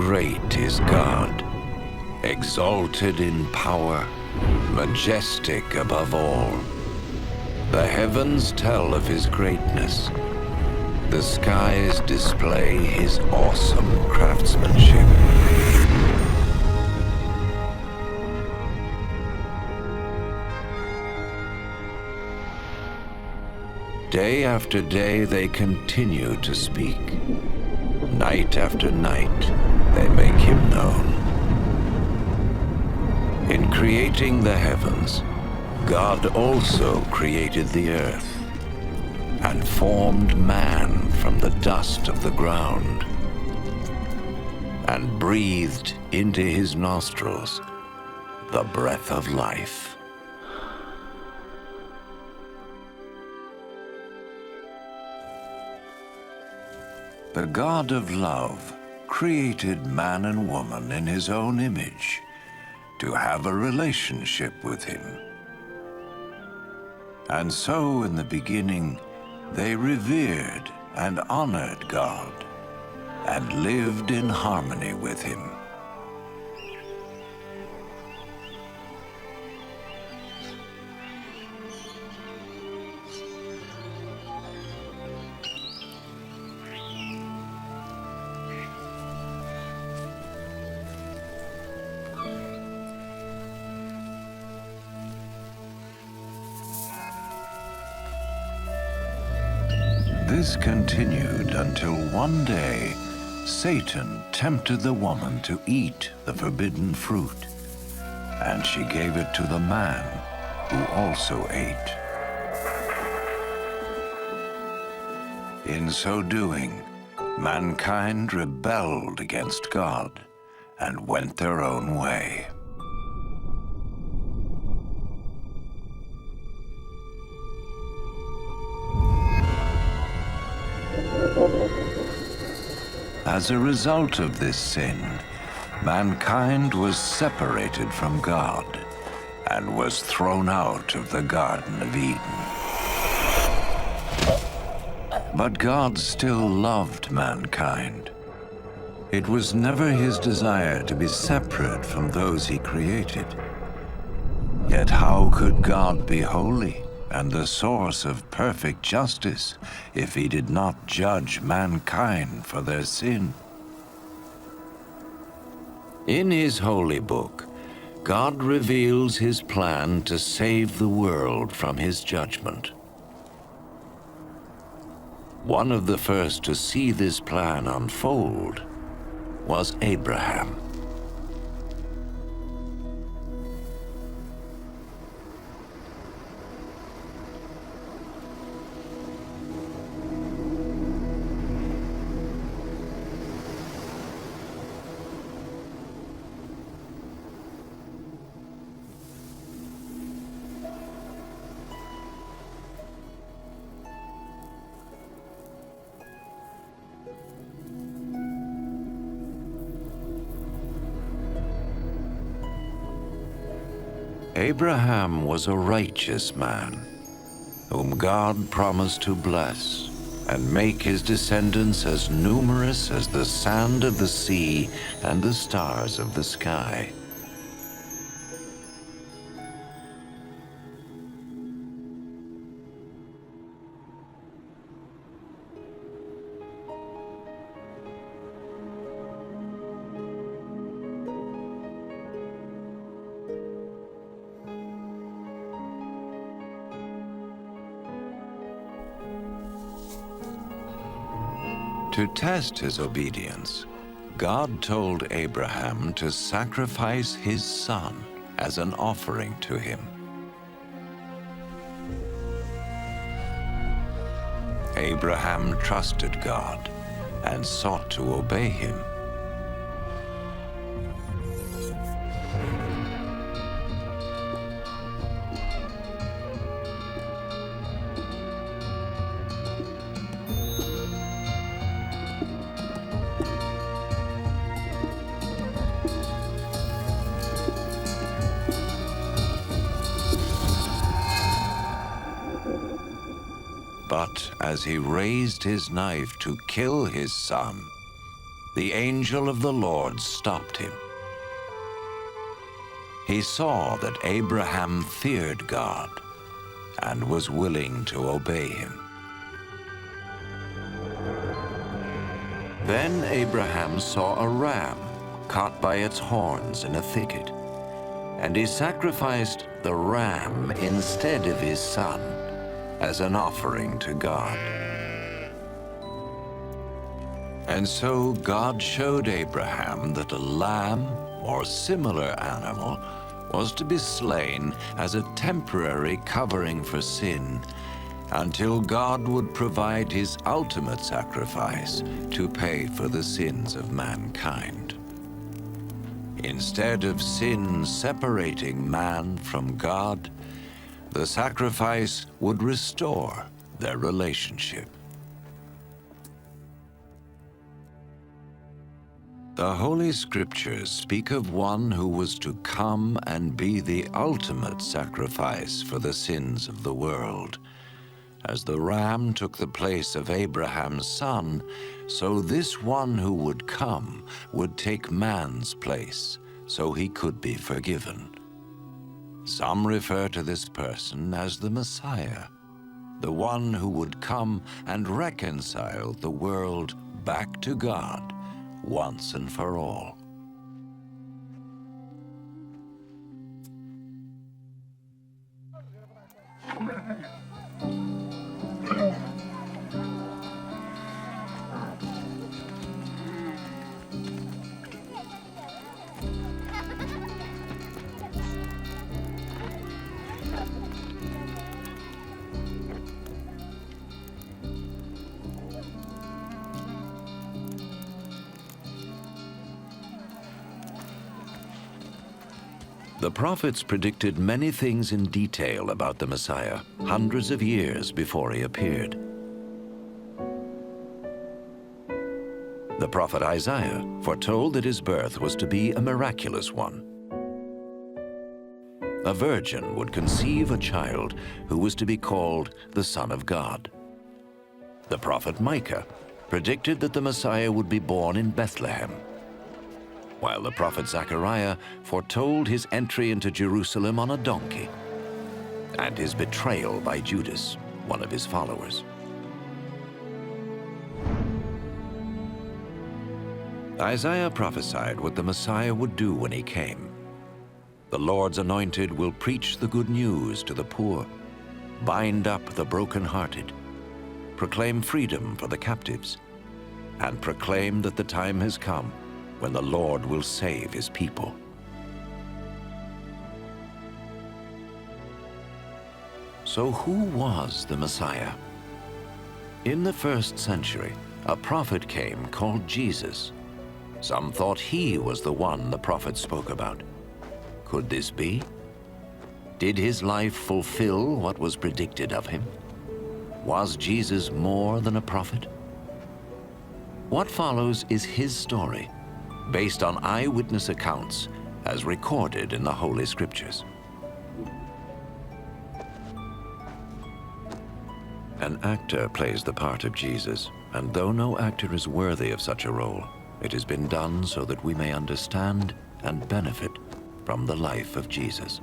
great is God, exalted in power, majestic above all. The heavens tell of his greatness. The skies display his awesome craftsmanship. Day after day they continue to speak. Night after night they make him known. In creating the heavens, God also created the earth and formed man from the dust of the ground and breathed into his nostrils the breath of life. The God of love created man and woman in his own image to have a relationship with him. And so in the beginning, they revered and honored God and lived in harmony with him. This continued until one day, Satan tempted the woman to eat the forbidden fruit, and she gave it to the man, who also ate. In so doing, mankind rebelled against God and went their own way. As a result of this sin, mankind was separated from God and was thrown out of the Garden of Eden. But God still loved mankind. It was never his desire to be separate from those he created. Yet how could God be holy and the source of perfect justice if he did not judge mankind for their sin? In his holy book, God reveals his plan to save the world from his judgment. One of the first to see this plan unfold was Abraham. Abraham was a righteous man, whom God promised to bless and make his descendants as numerous as the sand of the sea and the stars of the sky. To test his obedience, God told Abraham to sacrifice his son as an offering to him. Abraham trusted God and sought to obey him. But as he raised his knife to kill his son, the angel of the Lord stopped him. He saw that Abraham feared God and was willing to obey him. Then Abraham saw a ram caught by its horns in a thicket, and he sacrificed the ram instead of his son as an offering to God. And so God showed Abraham that a lamb or similar animal was to be slain as a temporary covering for sin until God would provide his ultimate sacrifice to pay for the sins of mankind. Instead of sin separating man from God, the sacrifice would restore their relationship. The Holy Scriptures speak of one who was to come and be the ultimate sacrifice for the sins of the world. As the ram took the place of Abraham's son, so this one who would come would take man's place, so he could be forgiven. Some refer to this person as the Messiah, the one who would come and reconcile the world back to God once and for all. The prophets predicted many things in detail about the Messiah, hundreds of years before he appeared. The prophet Isaiah foretold that his birth was to be a miraculous one. A virgin would conceive a child who was to be called the Son of God. The prophet Micah predicted that the Messiah would be born in Bethlehem, while the prophet Zechariah foretold his entry into Jerusalem on a donkey and his betrayal by Judas, one of his followers. Isaiah prophesied what the Messiah would do when he came. The Lord's anointed will preach the good news to the poor, bind up the brokenhearted, proclaim freedom for the captives, and proclaim that the time has come when the Lord will save his people. So who was the Messiah? In the first century, a prophet came called Jesus. Some thought he was the one the prophet spoke about. Could this be? Did his life fulfill what was predicted of him? Was Jesus more than a prophet? What follows is his story, based on eyewitness accounts as recorded in the Holy Scriptures. An actor plays the part of Jesus, and though no actor is worthy of such a role, it has been done so that we may understand and benefit from the life of Jesus.